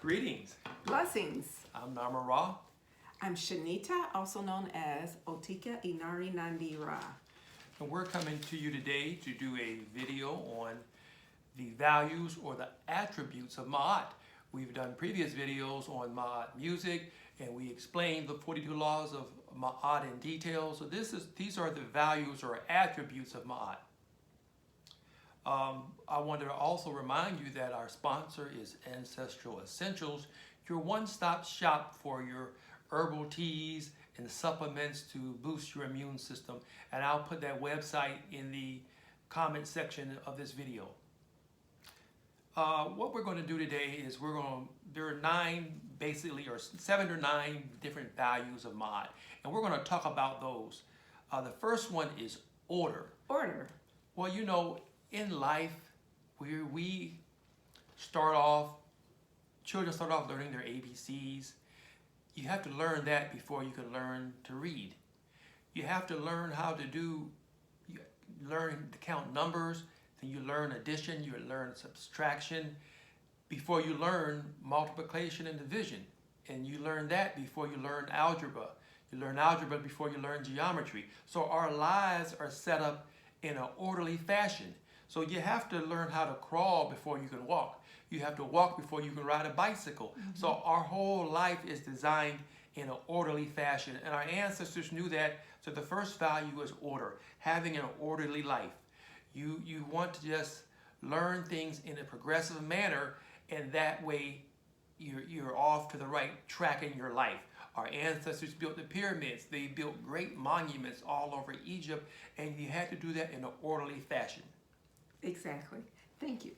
Greetings. Blessings. I'm Narma Ra. I'm Shanita, also known as Otika Inari Nandi Ra. And we're coming to you today to do a video on the values or the attributes of MAAT. We've done previous videos on MAAT music, and we explained the 42 laws of MAAT in detail. So these are the values or attributes of MAAT. I wanted to also remind you that our sponsor is Ancestral Essentials, your one-stop shop for your herbal teas and supplements to boost your immune system. And I'll put that website in the comment section of this video. What we're going to do today is there are 9 basically, or 7 or 9 different values of MAAT, and we're going to talk about those. The first one is order. Order. Well, you know, in life, we start off, children start off learning their ABCs. You have to learn that before you can learn to read. You have to learn how to learn to count numbers, then you learn addition, you learn subtraction, before you learn multiplication and division. And you learn that before you learn algebra. You learn algebra before you learn geometry. So our lives are set up in an orderly fashion. So you have to learn how to crawl before you can walk. You have to walk before you can ride a bicycle. Mm-hmm. So our whole life is designed in an orderly fashion. And our ancestors knew that. So the first value is order, having an orderly life. You want to just learn things in a progressive manner, and that way you're off to the right track in your life. Our ancestors built the pyramids. They built great monuments all over Egypt, and you had to do that in an orderly fashion. Exactly. Thank you.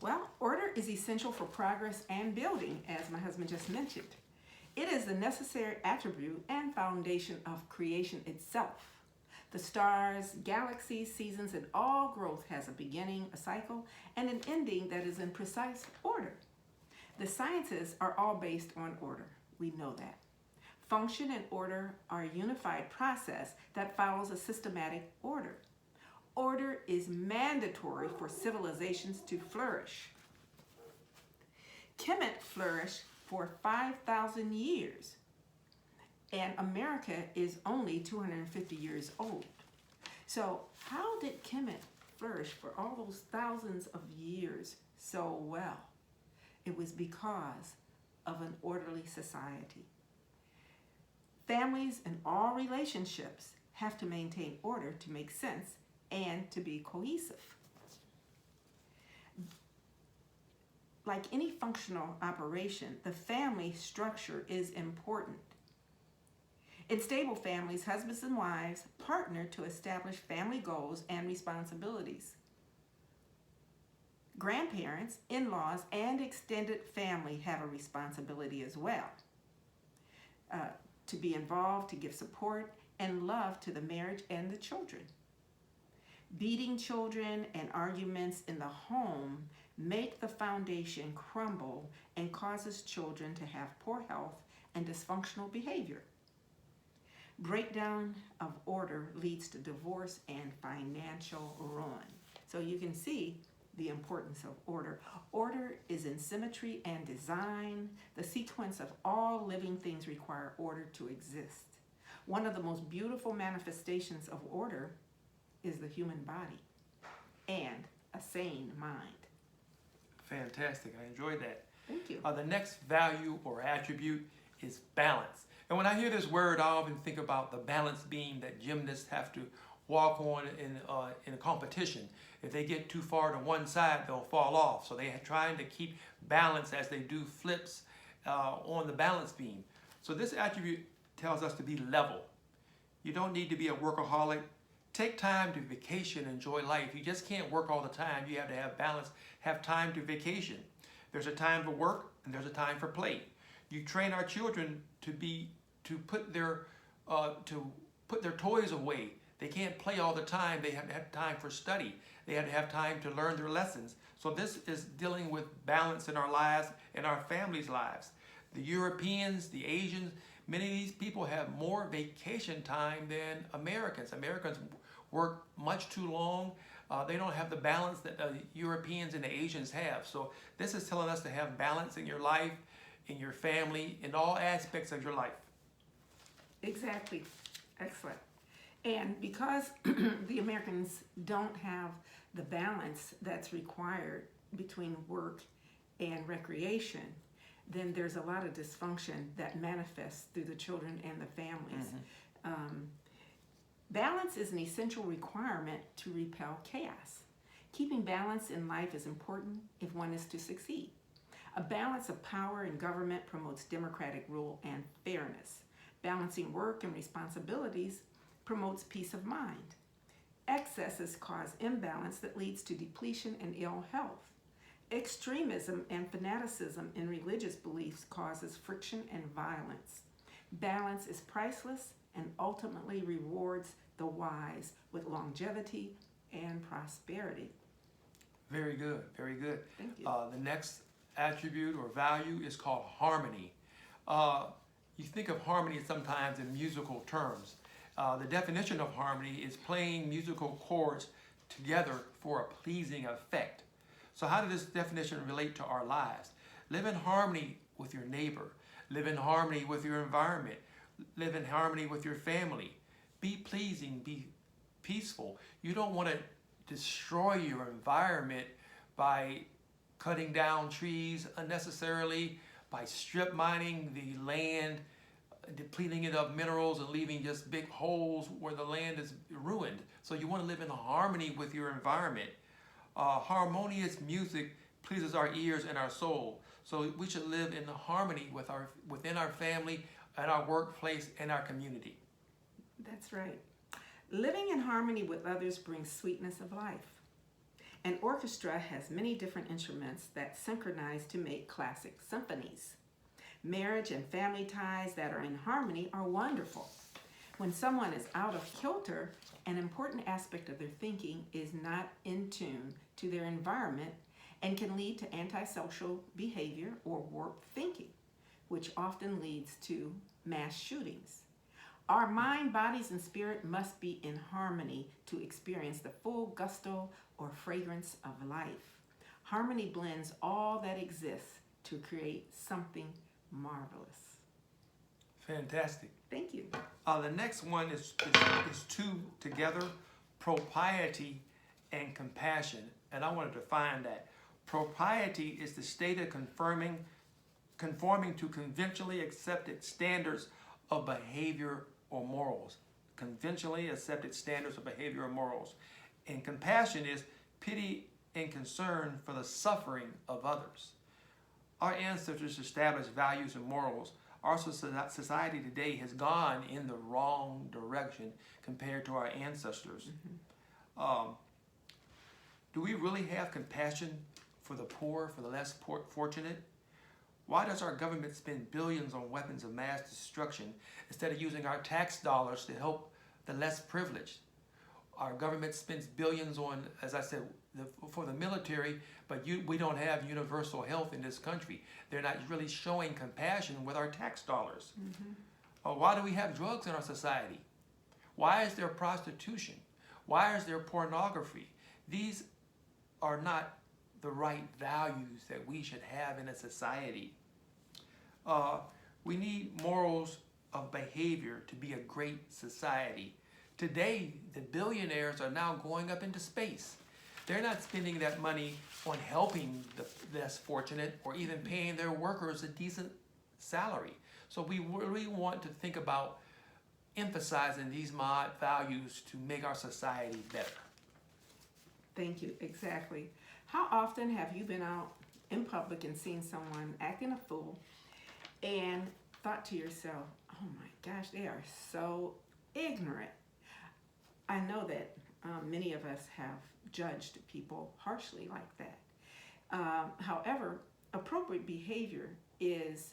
Well, order is essential for progress and building, as my husband just mentioned. It is the necessary attribute and foundation of creation itself. The stars, galaxies, seasons, and all growth has a beginning, a cycle, and an ending that is in precise order. The sciences are all based on order. We know that. Function and order are a unified process that follows a systematic order. Order is mandatory for civilizations to flourish. Kemet flourished for 5,000 years, and America is only 250 years old. So how did Kemet flourish for all those thousands of years so well? It was because of an orderly society. Families and all relationships have to maintain order to make sense and to be cohesive. Like any functional operation, the family structure is important. In stable families, husbands and wives partner to establish family goals and responsibilities. Grandparents, in-laws, and extended family have a responsibility as well. To be involved, to give support and love to the marriage and the children. Beating children and arguments in the home make the foundation crumble and causes children to have poor health and dysfunctional behavior. Breakdown of order leads to divorce and financial ruin. So you can see the importance of order. Order is in symmetry and design. The sequence of all living things require order to exist. One of the most beautiful manifestations of order is the human body and a sane mind. Fantastic. I enjoyed that. Thank you. The next value or attribute is balance. And when I hear this word, I often think about the balance beam that gymnasts have to walk on in a competition. If they get too far to one side, they'll fall off. So they're trying to keep balance as they do flips on the balance beam. So this attribute tells us to be level. You don't need to be a workaholic. Take time to vacation, enjoy life. You just can't work all the time. You have to have balance, have time to vacation. There's a time for work and there's a time for play. You train our children to put their toys away. They can't play all the time. They have to have time for study. They have to have time to learn their lessons. So this is dealing with balance in our lives and our families' lives. The Europeans, the Asians, many of these people have more vacation time than Americans. Americans work much too long. They don't have the balance that the Europeans and the Asians have. So this is telling us to have balance in your life, in your family, in all aspects of your life. Exactly. Excellent. And because the Americans don't have the balance that's required between work and recreation, then there's a lot of dysfunction that manifests through the children and the families. Balance is an essential requirement to repel chaos. Keeping balance in life is important if one is to succeed. A balance of power in government promotes democratic rule and fairness. Balancing work and responsibilities promotes peace of mind. Excesses cause imbalance that leads to depletion and ill health. Extremism and fanaticism in religious beliefs causes friction and violence. Balance is priceless and ultimately rewards the wise with longevity and prosperity. Very good, very good. Thank you. The next attribute or value is called harmony. You think of harmony sometimes in musical terms. The definition of harmony is playing musical chords together for a pleasing effect. So how does this definition relate to our lives? Live in harmony with your neighbor. Live in harmony with your environment. Live in harmony with your family. Be pleasing, be peaceful. You don't want to destroy your environment by cutting down trees unnecessarily, by strip mining the land, depleting it of minerals and leaving just big holes where the land is ruined. So you want to live in harmony with your environment. Harmonious music pleases our ears and our soul. So we should live in harmony within our family, and our workplace, and our community. That's right. Living in harmony with others brings sweetness of life. An orchestra has many different instruments that synchronize to make classic symphonies. Marriage and family ties that are in harmony are wonderful. When someone is out of kilter, an important aspect of their thinking is not in tune to their environment and can lead to antisocial behavior or warped thinking, which often leads to mass shootings. Our mind, bodies, and spirit must be in harmony to experience the full gusto or fragrance of life. Harmony blends all that exists to create something marvelous. Fantastic. Thank you. The next one is two together, propriety and compassion. And I want to define that. Propriety is the state of conforming to conventionally accepted standards of behavior or morals. Conventionally accepted standards of behavior or morals. And compassion is pity and concern for the suffering of others. Our ancestors established values and morals. Our society today has gone in the wrong direction compared to our ancestors. Do we really have compassion for the poor, for the less fortunate? Why does our government spend billions on weapons of mass destruction instead of using our tax dollars to help the less privileged? Our government spends billions on, as I said, for the military, but we don't have universal health in this country. They're not really showing compassion with our tax dollars. Why do we have drugs in our society? Why is there prostitution? Why is there pornography? These are not the right values that we should have in a society. We need morals of behavior to be a great society. Today, the billionaires are now going up into space. They're not spending that money on helping the less fortunate or even paying their workers a decent salary. So we really want to think about emphasizing these MAAT values to make our society better. Thank you. Exactly. How often have you been out in public and seen someone acting a fool and thought to yourself, oh my gosh, they are so ignorant? I know that many of us have judged people harshly like that. However, appropriate behavior is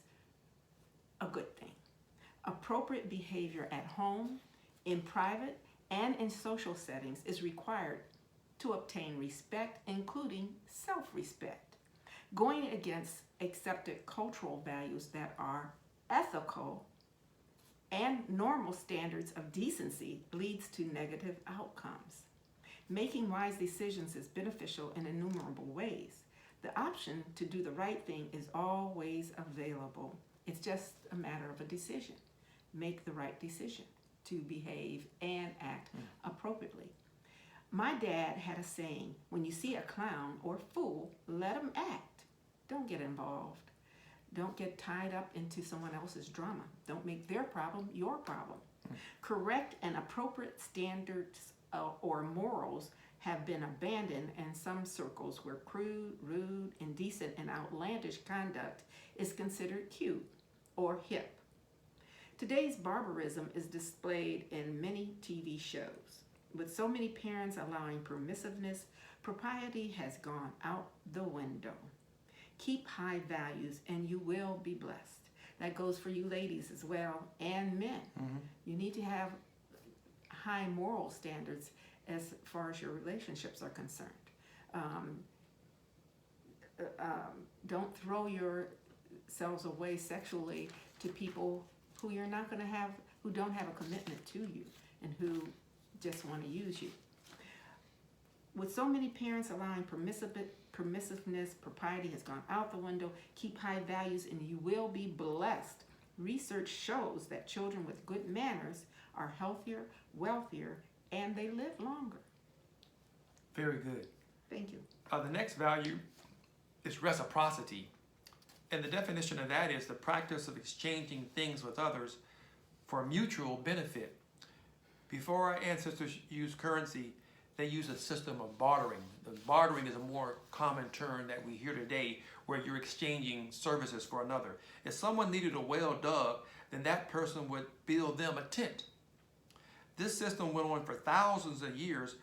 a good thing. Appropriate behavior at home, in private, and in social settings is required to obtain respect, including self-respect. Going against accepted cultural values that are ethical and normal standards of decency leads to negative outcomes. Making wise decisions is beneficial in innumerable ways. The option to do the right thing is always available. It's just a matter of a decision. Make the right decision to behave and act appropriately. My dad had a saying, when you see a clown or fool, let him act. Don't get involved. Don't get tied up into someone else's drama. Don't make their problem your problem. Correct and appropriate standards or morals have been abandoned in some circles where crude, rude, indecent, and outlandish conduct is considered cute or hip. Today's barbarism is displayed in many TV shows. With so many parents allowing permissiveness, propriety has gone out the window. Keep high values and you will be blessed. That goes for you ladies as well, and men. You need to have high moral standards as far as your relationships are concerned. Don't throw yourselves away sexually to people who you're not going to have, who don't have a commitment to you and who just want to use you. With so many parents allowing permissiveness, propriety has gone out the window. Keep high values and you will be blessed. Research shows that children with good manners are healthier, wealthier, and they live longer. Very good. Thank you. The next value is reciprocity. And the definition of that is the practice of exchanging things with others for mutual benefit. Before our ancestors used currency, they used a system of bartering. The bartering is a more common term that we hear today, where you're exchanging services for another. If someone needed a well dug, then that person would build them a tent. This system went on for thousands of years.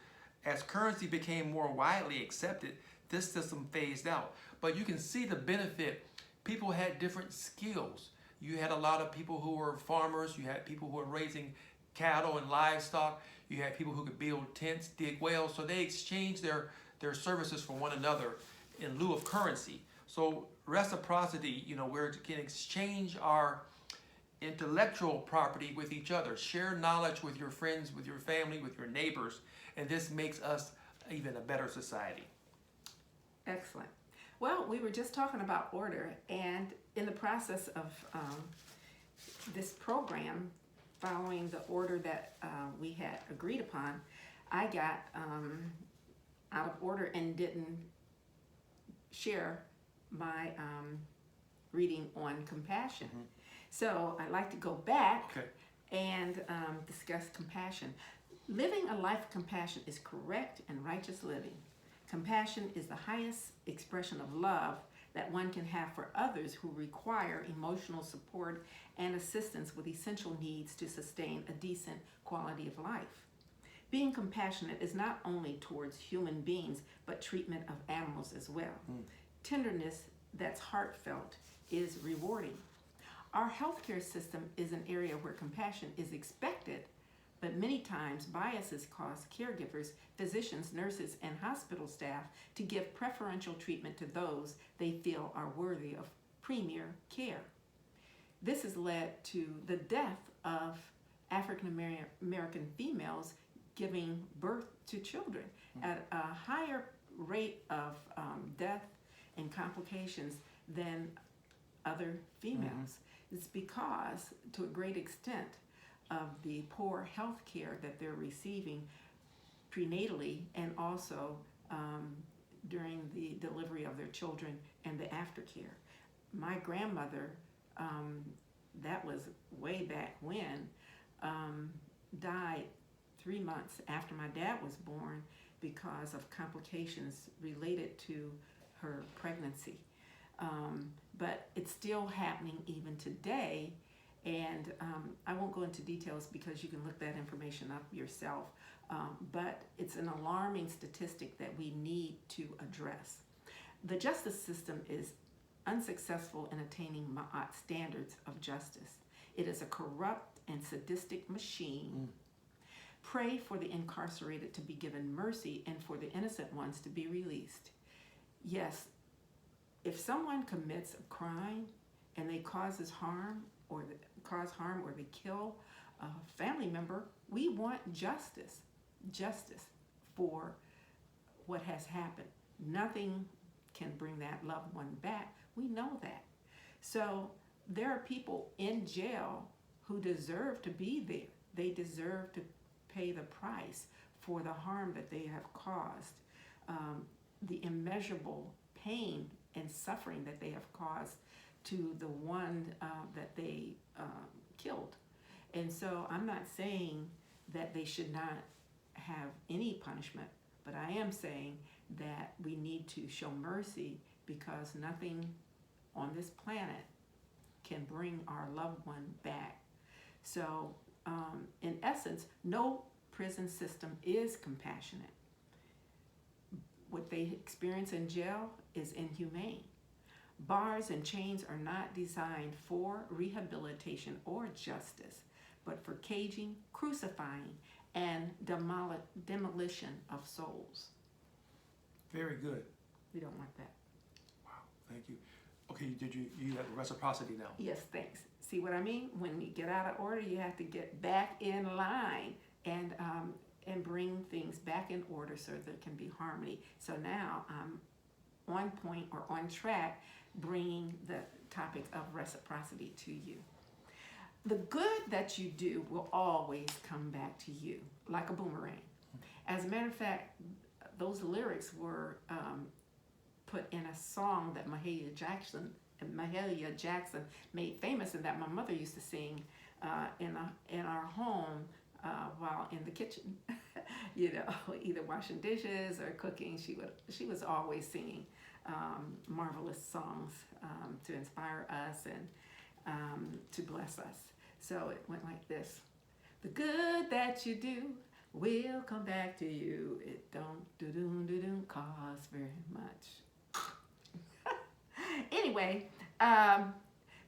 As currency became more widely accepted, this system phased out. But you can see the benefit. People had different skills. You had a lot of people who were farmers. You had people who were raising cattle and livestock. You had people who could build tents, dig wells. So they exchanged their services for one another in lieu of currency. So reciprocity, where we can exchange our intellectual property with each other, share knowledge with your friends, with your family, with your neighbors, and this makes us even a better society. Excellent. Well, we were just talking about order, and in the process of this program, following the order that we had agreed upon, I got out of order and didn't share my reading on compassion. So I'd like to go back and discuss compassion. Living a life of compassion is correct and righteous living. Compassion is the highest expression of love that one can have for others who require emotional support and assistance with essential needs to sustain a decent quality of life. Being compassionate is not only towards human beings, but treatment of animals as well. Tenderness that's heartfelt is rewarding. Our healthcare system is an area where compassion is expected, but many times biases cause caregivers, physicians, nurses, and hospital staff to give preferential treatment to those they feel are worthy of premier care. This has led to the death of African American females giving birth to children at a higher rate of death and complications than other females. It's because, to a great extent, of the poor health care that they're receiving prenatally and also during the delivery of their children and the aftercare. My grandmother, that was way back when, died 3 months after my dad was born because of complications related to her pregnancy. But it's still happening even today. And I won't go into details because you can look that information up yourself. But it's an alarming statistic that we need to address. The justice system is unsuccessful in attaining MAAT standards of justice. It is a corrupt and sadistic machine. Pray for the incarcerated to be given mercy and for the innocent ones to be released. Yes, if someone commits a crime and they cause harm or they kill a family member, we want justice for what has happened. Nothing can bring that loved one back. We know that. So there are people in jail who deserve to be there. They deserve to pay the price for the harm that they have caused, the immeasurable pain and suffering that they have caused to the one that they killed. And so I'm not saying that they should not have any punishment, but I am saying that we need to show mercy, because nothing on this planet can bring our loved one back. So in essence, no prison system is compassionate. What they experience in jail is inhumane. Bars and chains are not designed for rehabilitation or justice, but for caging, crucifying, and demolition of souls. Very good. We don't want that. Wow, thank you. Okay, you have reciprocity now? Yes, thanks. See what I mean? When you get out of order, you have to get back in line and bring things back in order so there can be harmony. So now I'm on point or on track, bringing the topic of reciprocity to you. The good that you do will always come back to you like a boomerang. As a matter of fact, those lyrics were put in a song that Mahalia Jackson made famous, and that my mother used to sing in our home while in the kitchen. Either washing dishes or cooking. She was always singing marvelous songs to inspire us and to bless us. So it went like this: the good that you do will come back to you. It don't cost very much. Anyway,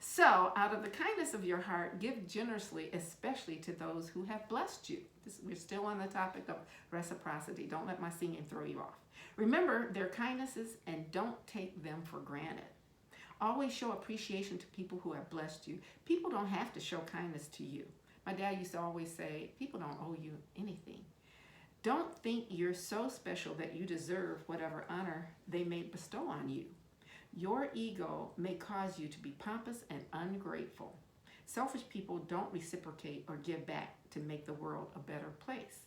so out of the kindness of your heart, give generously, especially to those who have blessed you. We're still on the topic of reciprocity. Don't let my singing throw you off. Remember their kindnesses and don't take them for granted. Always show appreciation to people who have blessed you. People don't have to show kindness to you. My dad used to always say, people don't owe you anything. Don't think you're so special that you deserve whatever honor they may bestow on you. Your ego may cause you to be pompous and ungrateful. Selfish people don't reciprocate or give back to make the world a better place.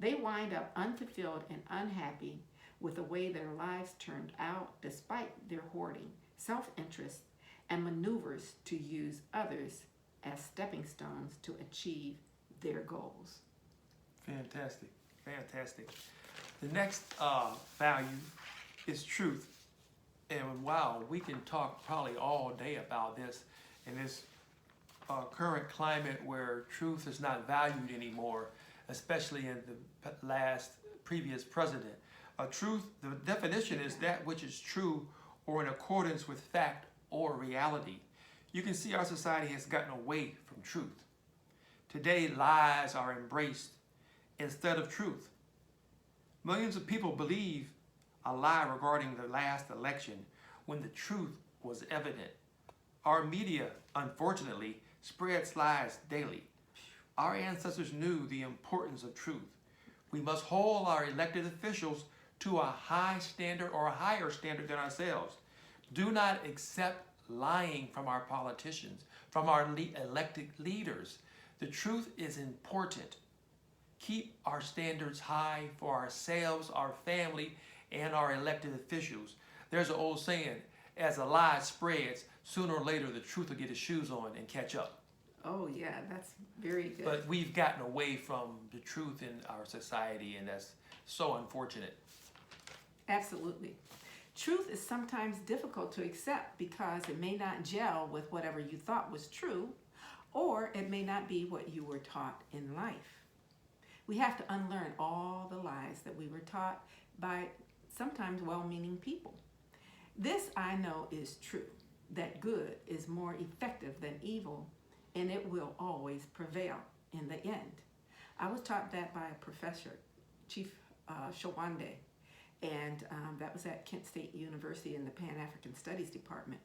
They wind up unfulfilled and unhappy with the way their lives turned out, despite their hoarding, self-interest, and maneuvers to use others as stepping stones to achieve their goals. Fantastic, fantastic. The next value is truth. And wow, we can talk probably all day about this in this current climate where truth is not valued anymore, especially in the previous president. Truth, the definition is that which is true or in accordance with fact or reality. You can see our society has gotten away from truth. Today, lies are embraced instead of truth. Millions of people believe a lie regarding the last election when the truth was evident. Our media, unfortunately, spreads lies daily. Our ancestors knew the importance of truth. We must hold our elected officials to a high standard or a higher standard than ourselves. Do not accept lying from our politicians, from our elected leaders. The truth is important. Keep our standards high for ourselves, our family, and our elected officials. There's an old saying, as a lie spreads, sooner or later the truth will get its shoes on and catch up. Oh yeah, that's very good. But we've gotten away from the truth in our society, and that's so unfortunate. Absolutely. Truth is sometimes difficult to accept because it may not gel with whatever you thought was true, or it may not be what you were taught in life. We have to unlearn all the lies that we were taught by sometimes well-meaning people. This I know is true, that good is more effective than evil, and it will always prevail in the end. I was taught that by a professor, Chief Shawande, and that was at Kent State University in the Pan-African Studies Department.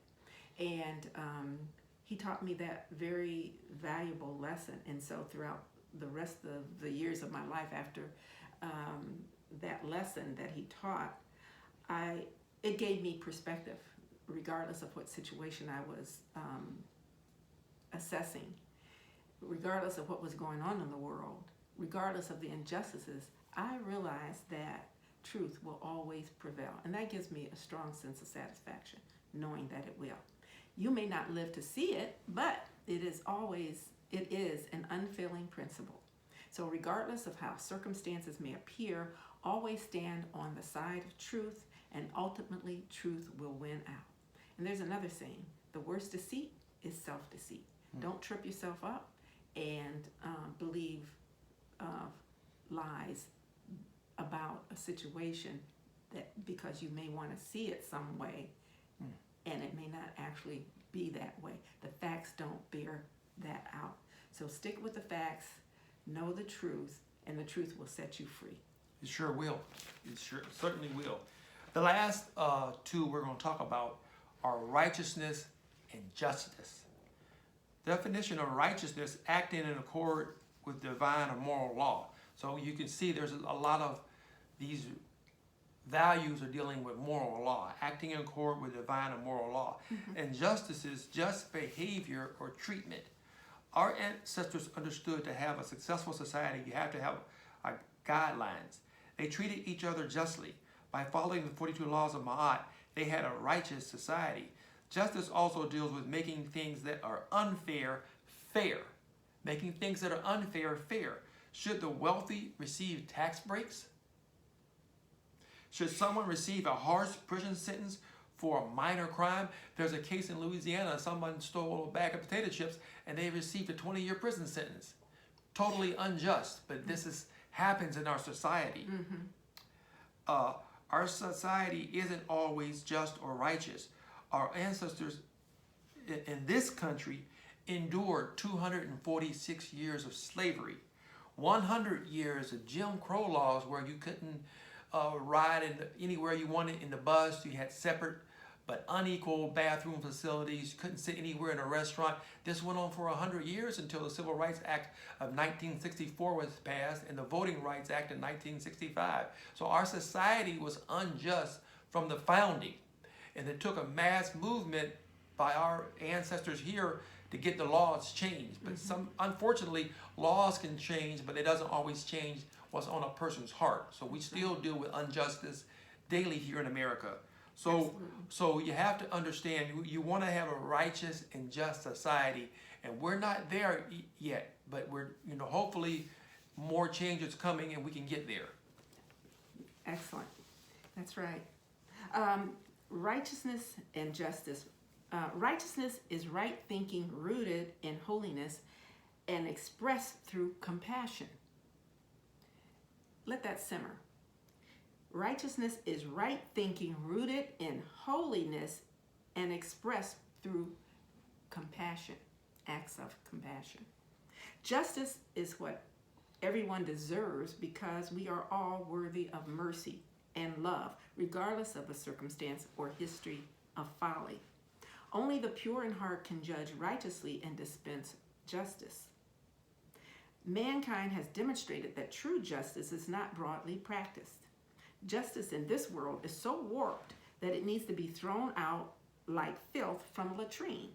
And he taught me that very valuable lesson. And so throughout the rest of the years of my life after that lesson that he taught, it gave me perspective, regardless of what situation I was assessing, regardless of what was going on in the world, regardless of the injustices. I realized that truth will always prevail, and that gives me a strong sense of satisfaction, knowing that it will. You may not live to see it, but it is an unfailing principle. So regardless of how circumstances may appear, always stand on the side of truth, and ultimately truth will win out. And there's another saying: the worst deceit is self-deceit. Don't trip yourself up and believe lies about a situation that because you may want to see it some way, and it may not actually be that way. The facts don't bear that out. So stick with the facts, know the truth, and the truth will set you free. It sure will. It certainly will. The last two we're going to talk about are righteousness and justice. Definition of righteousness: acting in accord with divine or moral law. So you can see there's a lot of these values are dealing with moral law, acting in accord with divine and moral law. And justice is just behavior or treatment. Our ancestors understood to have a successful society, you have to have guidelines. They treated each other justly. By following the 42 laws of MAAT, they had a righteous society. Justice also deals with making things that are unfair, fair. Making things that are unfair, fair. Should the wealthy receive tax breaks? Should someone receive a harsh prison sentence for a minor crime? There's a case in Louisiana, someone stole a bag of potato chips and they received a 20-year prison sentence. Totally unjust, but this happens in our society. Our society isn't always just or righteous. Our ancestors in this country endured 246 years of slavery, 100 years of Jim Crow laws where you couldn't ride anywhere you wanted in the bus. You had separate but unequal bathroom facilities. You couldn't sit anywhere in a restaurant. This went on for 100 years until the Civil Rights Act of 1964 was passed and the Voting Rights Act in 1965. So our society was unjust from the founding. And it took a mass movement by our ancestors here to get the laws changed. But unfortunately, laws can change, but it doesn't always change what's on a person's heart. So we still deal with injustice daily here in America. So you have to understand, you want to have a righteous and just society, and we're not there yet, but we're, hopefully more change is coming and we can get there. Excellent. That's right. Righteousness and justice. Righteousness is right thinking rooted in holiness and expressed through compassion. Let that simmer. Righteousness is right thinking rooted in holiness and expressed through compassion, acts of compassion. Justice is what everyone deserves because we are all worthy of mercy and love, regardless of the circumstance or history of folly. Only the pure in heart can judge righteously and dispense justice. Mankind has demonstrated that true justice is not broadly practiced. Justice in this world is so warped that it needs to be thrown out like filth from a latrine.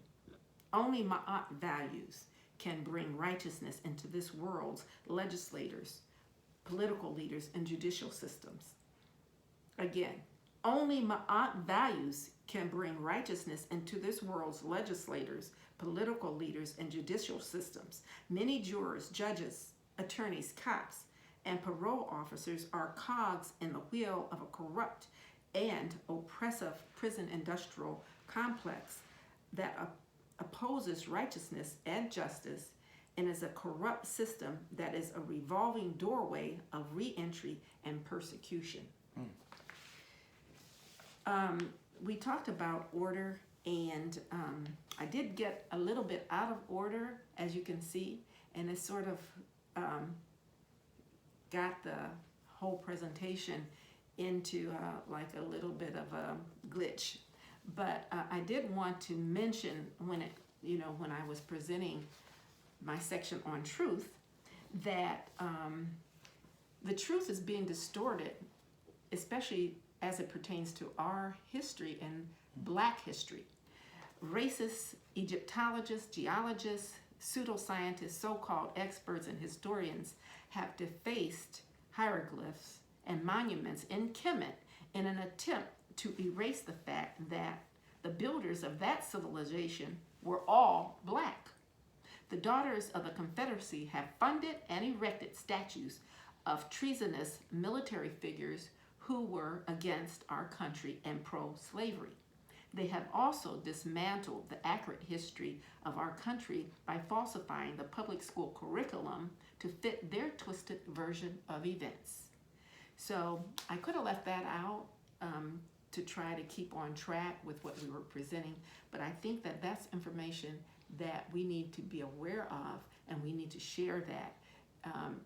Only MAAT values can bring righteousness into this world's legislators, political leaders, and judicial systems. Again, only MAAT values can bring righteousness into this world's legislators, political leaders, and judicial systems. Many jurors, judges, attorneys, cops, and parole officers are cogs in the wheel of a corrupt and oppressive prison industrial complex that opposes righteousness and justice and is a corrupt system that is a revolving doorway of re-entry and persecution. We talked about order, and I did get a little bit out of order, as you can see, and it sort of got the whole presentation into like a little bit of a glitch. But I did want to mention when I was presenting my section on truth, that the truth is being distorted especially as it pertains to our history and Black history. Racists, Egyptologists, geologists, pseudoscientists, so-called experts, and historians have defaced hieroglyphs and monuments in Kemet in an attempt to erase the fact that the builders of that civilization were all Black. The Daughters of the Confederacy have funded and erected statues of treasonous military figures who were against our country and pro-slavery. They have also dismantled the accurate history of our country by falsifying the public school curriculum to fit their twisted version of events. So I could have left that out to try to keep on track with what we were presenting, but I think that that's information that we need to be aware of, and we need to share that,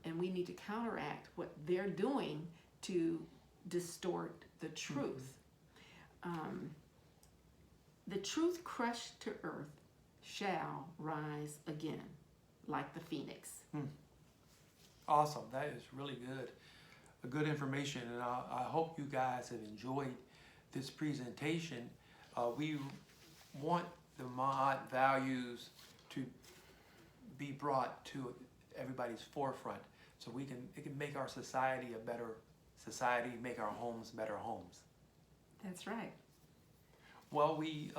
and we need to counteract what they're doing to distort the truth. The truth crushed to earth shall rise again, like the phoenix. Awesome. That is really good. A good information, and I hope you guys have enjoyed this presentation. We want the MAAT values to be brought to everybody's forefront, so it can make our society a better society, make our homes better homes. That's right. Well, we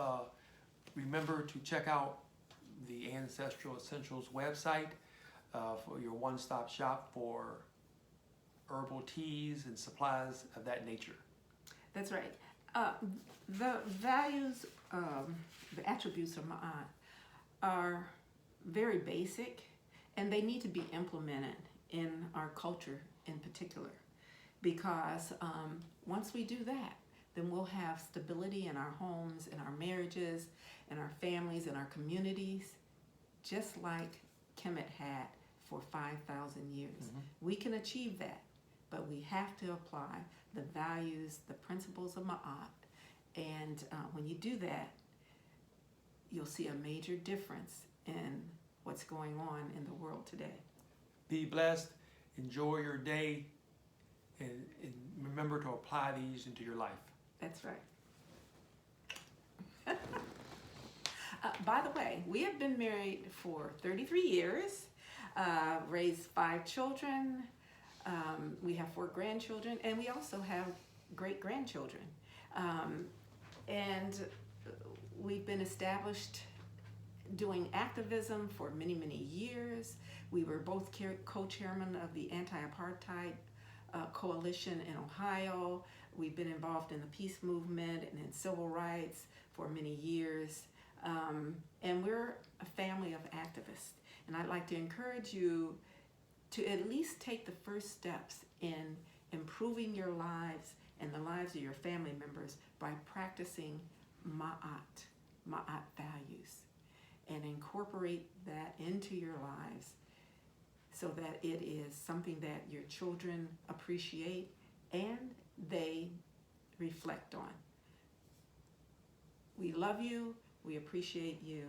remember to check out the Ancestral Essentials website for your one-stop shop for herbal teas and supplies of that nature. That's right. The values, the attributes of MAAT are very basic, and they need to be implemented in our culture in particular, because once we do that, then we'll have stability in our homes, in our marriages, in our families, in our communities, just like Kemet had for 5,000 years. We can achieve that, but we have to apply the values, the principles of MAAT, and when you do that, you'll see a major difference in what's going on in the world today. Be blessed, enjoy your day, and remember to apply these into your life. That's right. By the way, we have been married for 33 years, raised 5 children, we have 4 grandchildren, and we also have great-grandchildren. And we've been established doing activism for many, many years. We were both co-chairmen of the Anti-Apartheid Coalition in Ohio. We've been involved in the peace movement and in civil rights for many years. And we're a family of activists. And I'd like to encourage you to at least take the first steps in improving your lives and the lives of your family members by practicing MAAT values, and incorporate that into your lives so that it is something that your children appreciate and they reflect on. We love you, we appreciate you,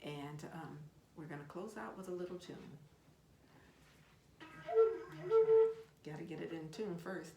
and we're going to close out with a little tune. Got to get it in tune first.